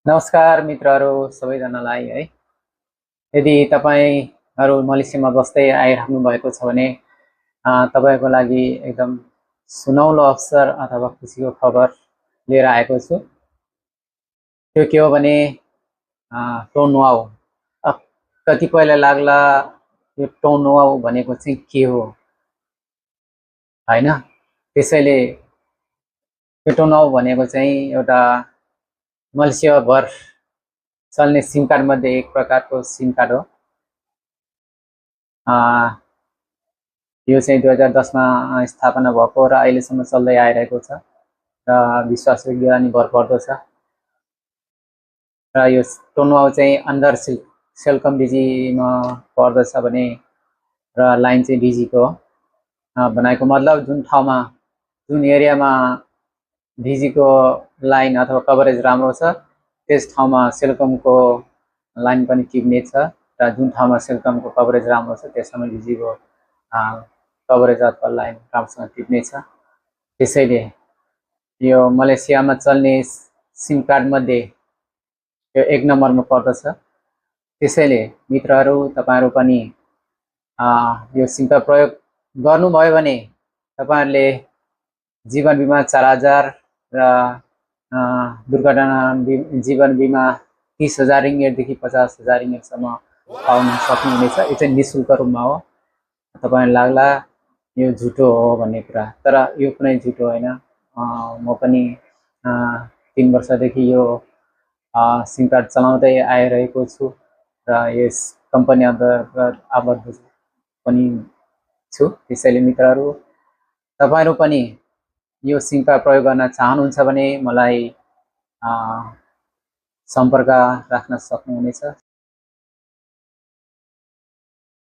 नमस्कार मित्रहरू सबैजनालाई है। यदि तपाईहरू मलेसियामा बस्दै आइराख्नु भएको छ भने तपाईको लागि एकदम सुनौलो अवसर अथवा खुसीको खबर लिएर आएको छु। त्यो के हो भने टोनवाउ। कतिपयलाई लाग्ला यो टोनवाउ भनेको चाहिँ के हो हैन। त्यसैले यो टोनवाउ भनेको चाहिँ एउटा मलेसियाभर चल्ने सिम कार्ड मध्ये एक प्रकारको सिम कार्ड हो। यो चाहिँ 2010 मा स्थापना भएको र अहिलेसम्म चल्दै आइरहेको छ र विश्वासयोग्य अनि भरपर्दो छ। र यो टोनवाउ चाहिँ अन्डर सेलकम डिजीमा पर्दछ भने र लाइन चाहिँ डिजीको बनाएको मतलब जुन एरियामा डिजीको लाइन अथवा कभरेज राम्रो छ त्यस ठाउँमा सेलकमको लाइन पनि टिप्ने छ र जुन ठाउँमा सेलकमको कभरेज राम्रो छ त्यसमा डिजीको कभरेज अथवा लाइन राम्रोसँग टिप्ने छ। त्यसैले यो मलेसियामा चल्ने सिम कार्ड मध्ये यो एक नम्बरमा पर्दछ। त्यसैले मित्रहरू तपाईहरू पनि यो सिम कार्ड प्रयोग गर्नुभयो भने तपाईहरुले जीवन बिमा 4000 र दुर्घटना जीवन बिमा 30,000 रिङ्गेटदेखि 50,000 रिङ्गेटसम्म पाउन सक्नुहुनेछ। यो चाहिँ निशुल्क रूपमा हो। तपाईलाई लाग्ला यो झुटो हो भन्ने कुरा, तर यो कुनै झुटो होइन। म पनि 3 वर्षदेखि यो सिम कार्ड चलाउँदै आइरहेको छु र यस कम्पनी अन्तर्गत आबद्ध पनि छु। त्यसैले मित्रहरू तपाईहरु पनि यो सिम कार्ड प्रयोग गर्न चाहनुहुन्छ भने मलाई सम्पर्क राख्न सक्नुहुनेछ।